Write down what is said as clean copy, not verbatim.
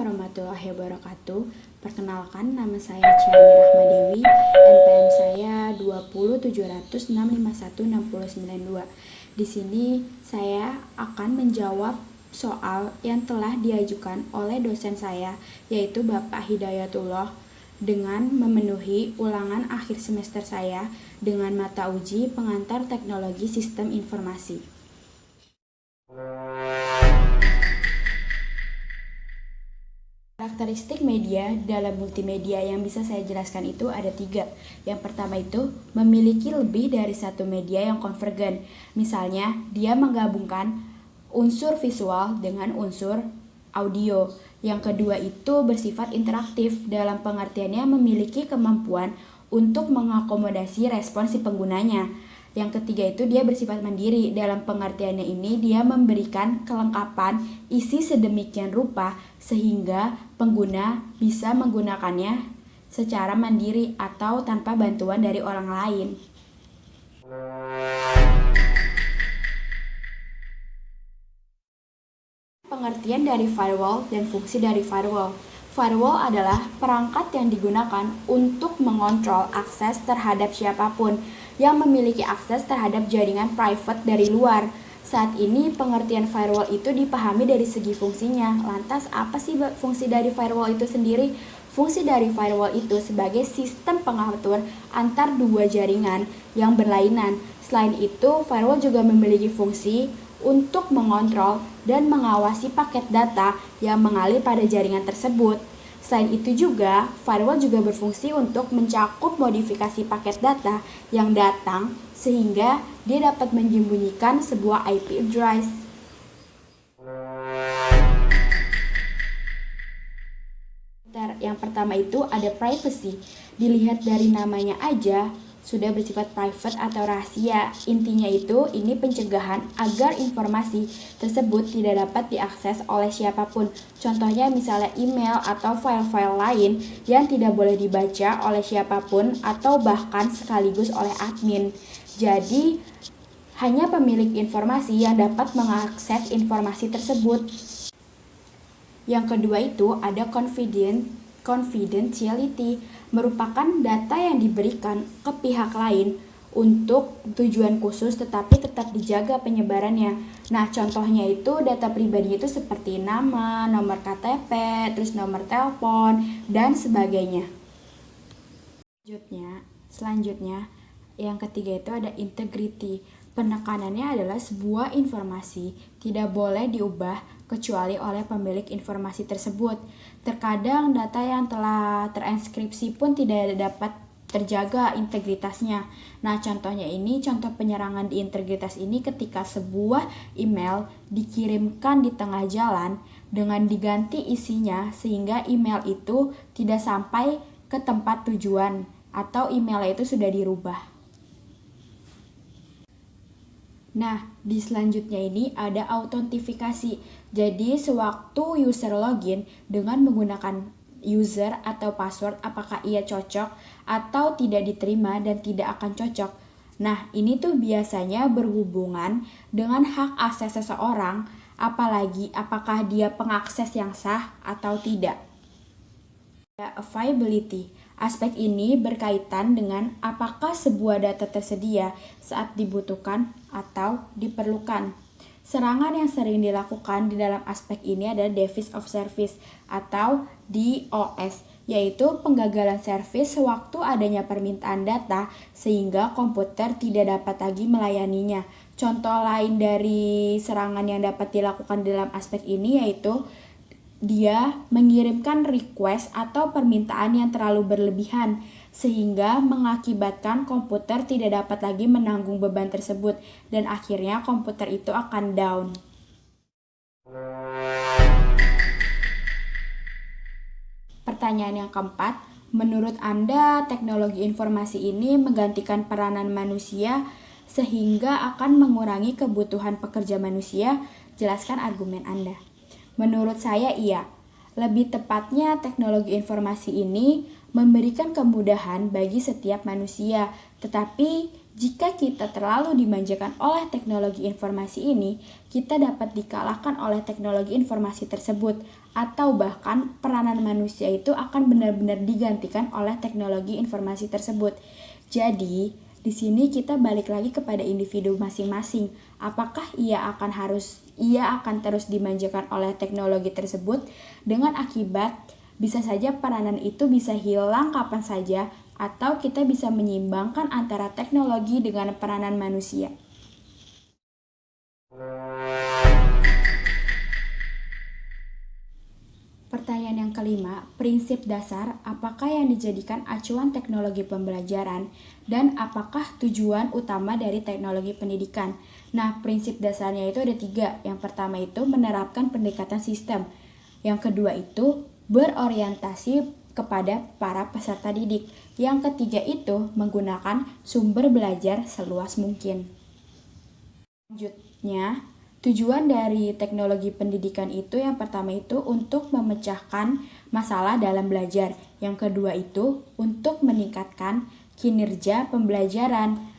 warahmatullahi wabarakatuh. Perkenalkan, nama saya Ciani Rahmadewi, NPM saya 20700651692. Di sini saya akan menjawab soal yang telah diajukan oleh dosen saya, yaitu Bapak Hidayatullah, dengan memenuhi ulangan akhir semester saya dengan mata uji pengantar teknologi sistem informasi. Karakteristik media dalam multimedia yang bisa saya jelaskan itu ada 3. Yang pertama itu memiliki lebih dari satu media yang konvergen. Misalnya, dia menggabungkan unsur visual dengan unsur audio. Yang kedua itu bersifat interaktif, dalam pengertiannya memiliki kemampuan untuk mengakomodasi respons si penggunanya. Yang ketiga itu dia bersifat mandiri, dalam pengertiannya ini dia memberikan kelengkapan isi sedemikian rupa sehingga pengguna bisa menggunakannya secara mandiri atau tanpa bantuan dari orang lain. Pengertian dari firewall dan fungsi dari firewall. Firewall adalah perangkat yang digunakan untuk mengontrol akses terhadap siapapun yang memiliki akses terhadap jaringan private dari luar. Saat ini pengertian firewall itu dipahami dari segi fungsinya. Lantas apa sih fungsi dari firewall itu sendiri? Fungsi dari firewall itu sebagai sistem pengatur antar dua jaringan yang berlainan. Selain itu, firewall juga memiliki fungsi untuk mengontrol dan mengawasi paket data yang mengalir pada jaringan tersebut. Selain itu juga, firewall juga berfungsi untuk mencakup modifikasi paket data yang datang sehingga dia dapat menyembunyikan sebuah IP address. Yang pertama itu ada privacy. Dilihat dari namanya aja, sudah bersifat private atau rahasia. Intinya itu ini pencegahan agar informasi tersebut tidak dapat diakses oleh siapapun. Contohnya misalnya email atau file-file lain yang tidak boleh dibaca oleh siapapun atau bahkan sekaligus oleh admin. Jadi hanya pemilik informasi yang dapat mengakses informasi tersebut. Yang kedua itu ada confidentiality, merupakan data yang diberikan ke pihak lain untuk tujuan khusus tetapi tetap dijaga penyebarannya. Nah, contohnya itu data pribadi itu seperti nama, nomor KTP, terus nomor telepon, dan sebagainya. Selanjutnya, yang ketiga itu ada integrity. Penekanannya adalah sebuah informasi tidak boleh diubah kecuali oleh pemilik informasi tersebut. Terkadang data yang telah terinskripsi pun tidak dapat terjaga integritasnya. Nah, contohnya ini, contoh penyerangan di integritas ini ketika sebuah email dikirimkan di tengah jalan dengan diganti isinya sehingga email itu tidak sampai ke tempat tujuan atau emailnya itu sudah dirubah. Nah, di selanjutnya ini ada autentifikasi. Jadi, sewaktu user login dengan menggunakan user atau password, apakah ia cocok atau tidak diterima dan tidak akan cocok. Nah, ini tuh biasanya berhubungan dengan hak akses seseorang, apalagi apakah dia pengakses yang sah atau tidak. Availability. Aspek ini berkaitan dengan apakah sebuah data tersedia saat dibutuhkan atau diperlukan. Serangan yang sering dilakukan di dalam aspek ini adalah device of service atau DOS, yaitu penggagalan servis sewaktu adanya permintaan data sehingga komputer tidak dapat lagi melayaninya. Contoh lain dari serangan yang dapat dilakukan dalam aspek ini yaitu dia mengirimkan request atau permintaan yang terlalu berlebihan sehingga mengakibatkan komputer tidak dapat lagi menanggung beban tersebut dan akhirnya komputer itu akan down. Pertanyaan yang keempat, menurut Anda teknologi informasi ini menggantikan peranan manusia sehingga akan mengurangi kebutuhan pekerja manusia? Jelaskan argumen Anda. Menurut saya iya. Lebih tepatnya teknologi informasi ini memberikan kemudahan bagi setiap manusia, tetapi Jika kita terlalu dimanjakan oleh teknologi informasi ini, kita dapat dikalahkan oleh teknologi informasi tersebut, atau bahkan peranan manusia itu akan benar-benar digantikan oleh teknologi informasi tersebut. Jadi, di sini kita balik lagi kepada individu masing-masing. Apakah ia akan terus dimanjakan oleh teknologi tersebut, dengan akibat bisa saja peranan itu bisa hilang kapan saja, atau kita bisa menyeimbangkan antara teknologi dengan peranan manusia. Pertanyaan yang kelima, prinsip dasar, apakah yang dijadikan acuan teknologi pembelajaran dan apakah tujuan utama dari teknologi pendidikan? Nah, prinsip dasarnya itu ada 3. Yang pertama itu menerapkan pendekatan sistem. Yang kedua itu berorientasi kepada para peserta didik. Yang ketiga itu menggunakan sumber belajar seluas mungkin. Selanjutnya, tujuan dari teknologi pendidikan itu yang pertama itu untuk memecahkan masalah dalam belajar. Yang kedua itu untuk meningkatkan kinerja pembelajaran.